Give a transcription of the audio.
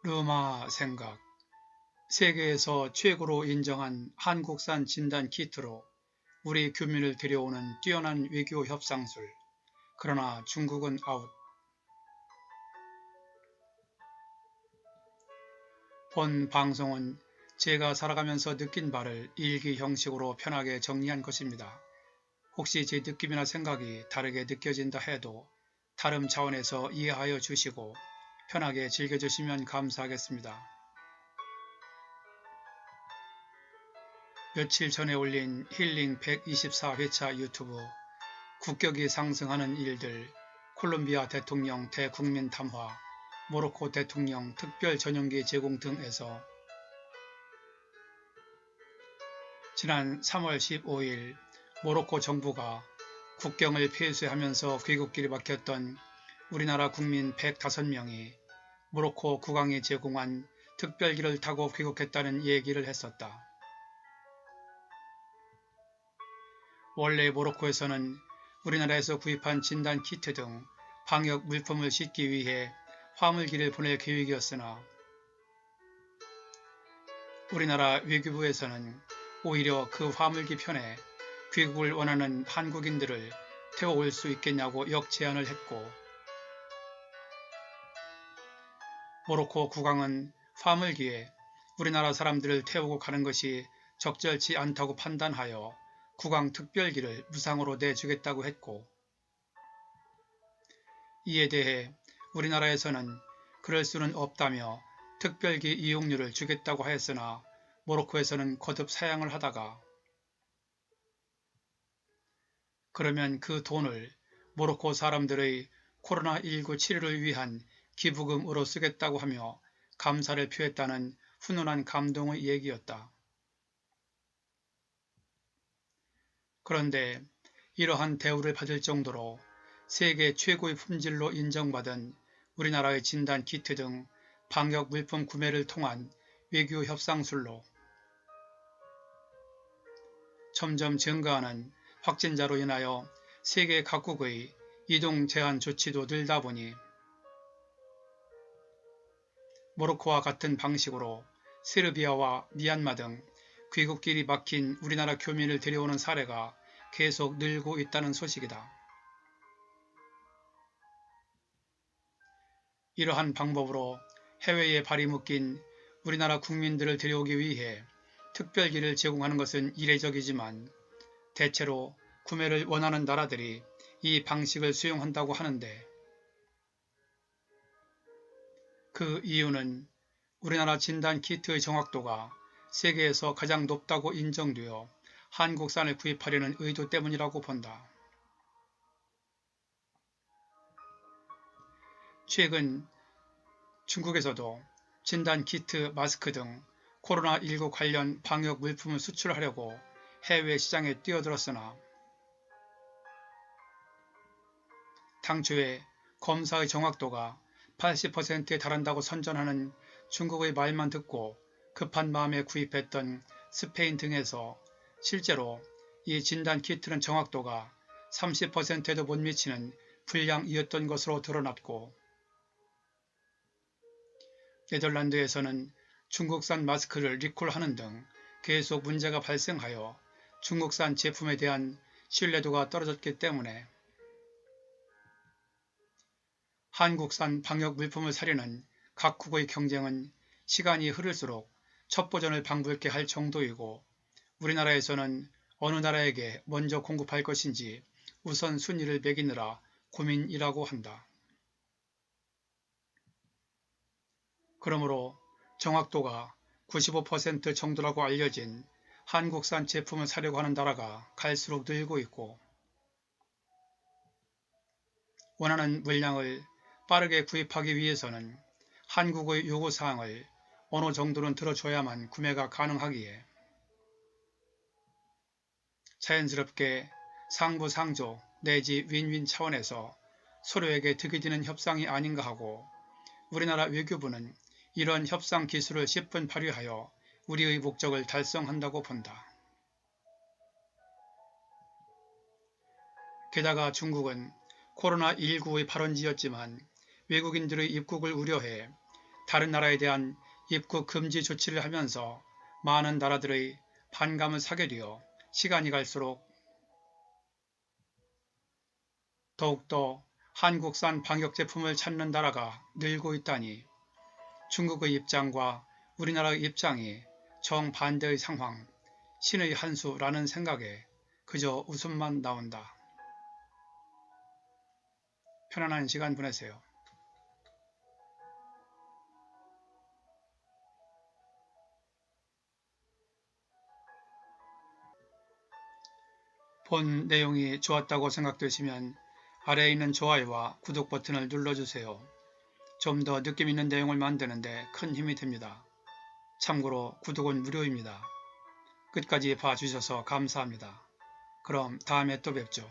르마 생각. 세계에서 최고로 인정한 한국산 진단 키트로 우리 교민을 데려오는 뛰어난 외교 협상술. 그러나 중국은 아웃. 본 방송은 제가 살아가면서 느낀 바를 일기 형식으로 편하게 정리한 것입니다. 혹시 제 느낌이나 생각이 다르게 느껴진다 해도 다름 차원에서 이해하여 주시고 편하게 즐겨주시면 감사하겠습니다. 며칠 전에 올린 힐링 124회차 유튜브 국격이 상승하는 일들, 콜롬비아 대통령 대국민 담화, 모로코 대통령 특별 전용기 제공 등에서 지난 3월 15일 모로코 정부가 국경을 폐쇄하면서 귀국길이 막혔던 우리나라 국민 105명이 모로코 국왕이 제공한 특별기를 타고 귀국했다는 얘기를 했었다. 원래 모로코에서는 우리나라에서 구입한 진단키트 등 방역 물품을 싣기 위해 화물기를 보낼 계획이었으나 우리나라 외교부에서는 오히려 그 화물기 편에 귀국을 원하는 한국인들을 태워올 수 있겠냐고 역제안을 했고 모로코 국왕은 화물기에 우리나라 사람들을 태우고 가는 것이 적절치 않다고 판단하여 국왕 특별기를 무상으로 내주겠다고 했고 이에 대해 우리나라에서는 그럴 수는 없다며 특별기 이용료를 주겠다고 하였으나 모로코에서는 거듭 사양을 하다가 그러면 그 돈을 모로코 사람들의 코로나19 치료를 위한 기부금으로 쓰겠다고 하며 감사를 표했다는 훈훈한 감동의 얘기였다. 그런데 이러한 대우를 받을 정도로 세계 최고의 품질로 인정받은 우리나라의 진단키트 등 방역 물품 구매를 통한 외교 협상술로 점점 증가하는 확진자로 인하여 세계 각국의 이동 제한 조치도 늘다 보니 모로코와 같은 방식으로 세르비아와 미얀마 등 귀국길이 막힌 우리나라 교민을 데려오는 사례가 계속 늘고 있다는 소식이다. 이러한 방법으로 해외에 발이 묶인 우리나라 국민들을 데려오기 위해 특별기를 제공하는 것은 이례적이지만 대체로 구매를 원하는 나라들이 이 방식을 수용한다고 하는데 그 이유는 우리나라 진단키트의 정확도가 세계에서 가장 높다고 인정되어 한국산을 구입하려는 의도 때문이라고 본다. 최근 중국에서도 진단키트, 마스크 등 코로나19 관련 방역 물품을 수출하려고 해외 시장에 뛰어들었으나 당초에 검사의 정확도가 80%에 달한다고 선전하는 중국의 말만 듣고 급한 마음에 구입했던 스페인 등에서 실제로 이 진단키트는 정확도가 30%에도 못 미치는 불량이었던 것으로 드러났고 네덜란드에서는 중국산 마스크를 리콜하는 등 계속 문제가 발생하여 중국산 제품에 대한 신뢰도가 떨어졌기 때문에 한국산 방역 물품을 사려는 각국의 경쟁은 시간이 흐를수록 첩보전을 방불케 할 정도이고 우리나라에서는 어느 나라에게 먼저 공급할 것인지 우선순위를 매기느라 고민이라고 한다. 그러므로 정확도가 95% 정도라고 알려진 한국산 제품을 사려고 하는 나라가 갈수록 늘고 있고 원하는 물량을 빠르게 구입하기 위해서는 한국의 요구사항을 어느 정도는 들어줘야만 구매가 가능하기에 자연스럽게 상부상조 내지 윈윈 차원에서 서로에게 득이 되는 협상이 아닌가 하고 우리나라 외교부는 이런 협상 기술을 10분 발휘하여 우리의 목적을 달성한다고 본다. 게다가 중국은 코로나19의 발원지였지만 외국인들의 입국을 우려해 다른 나라에 대한 입국 금지 조치를 하면서 많은 나라들의 반감을 사게 되어 시간이 갈수록 더욱더 한국산 방역 제품을 찾는 나라가 늘고 있다니 중국의 입장과 우리나라의 입장이 정반대의 상황, 신의 한 수라는 생각에 그저 웃음만 나온다. 편안한 시간 보내세요. 본 내용이 좋았다고 생각되시면 아래에 있는 좋아요와 구독 버튼을 눌러주세요. 좀 더 느낌 있는 내용을 만드는데 큰 힘이 됩니다. 참고로 구독은 무료입니다. 끝까지 봐주셔서 감사합니다. 그럼 다음에 또 뵙죠.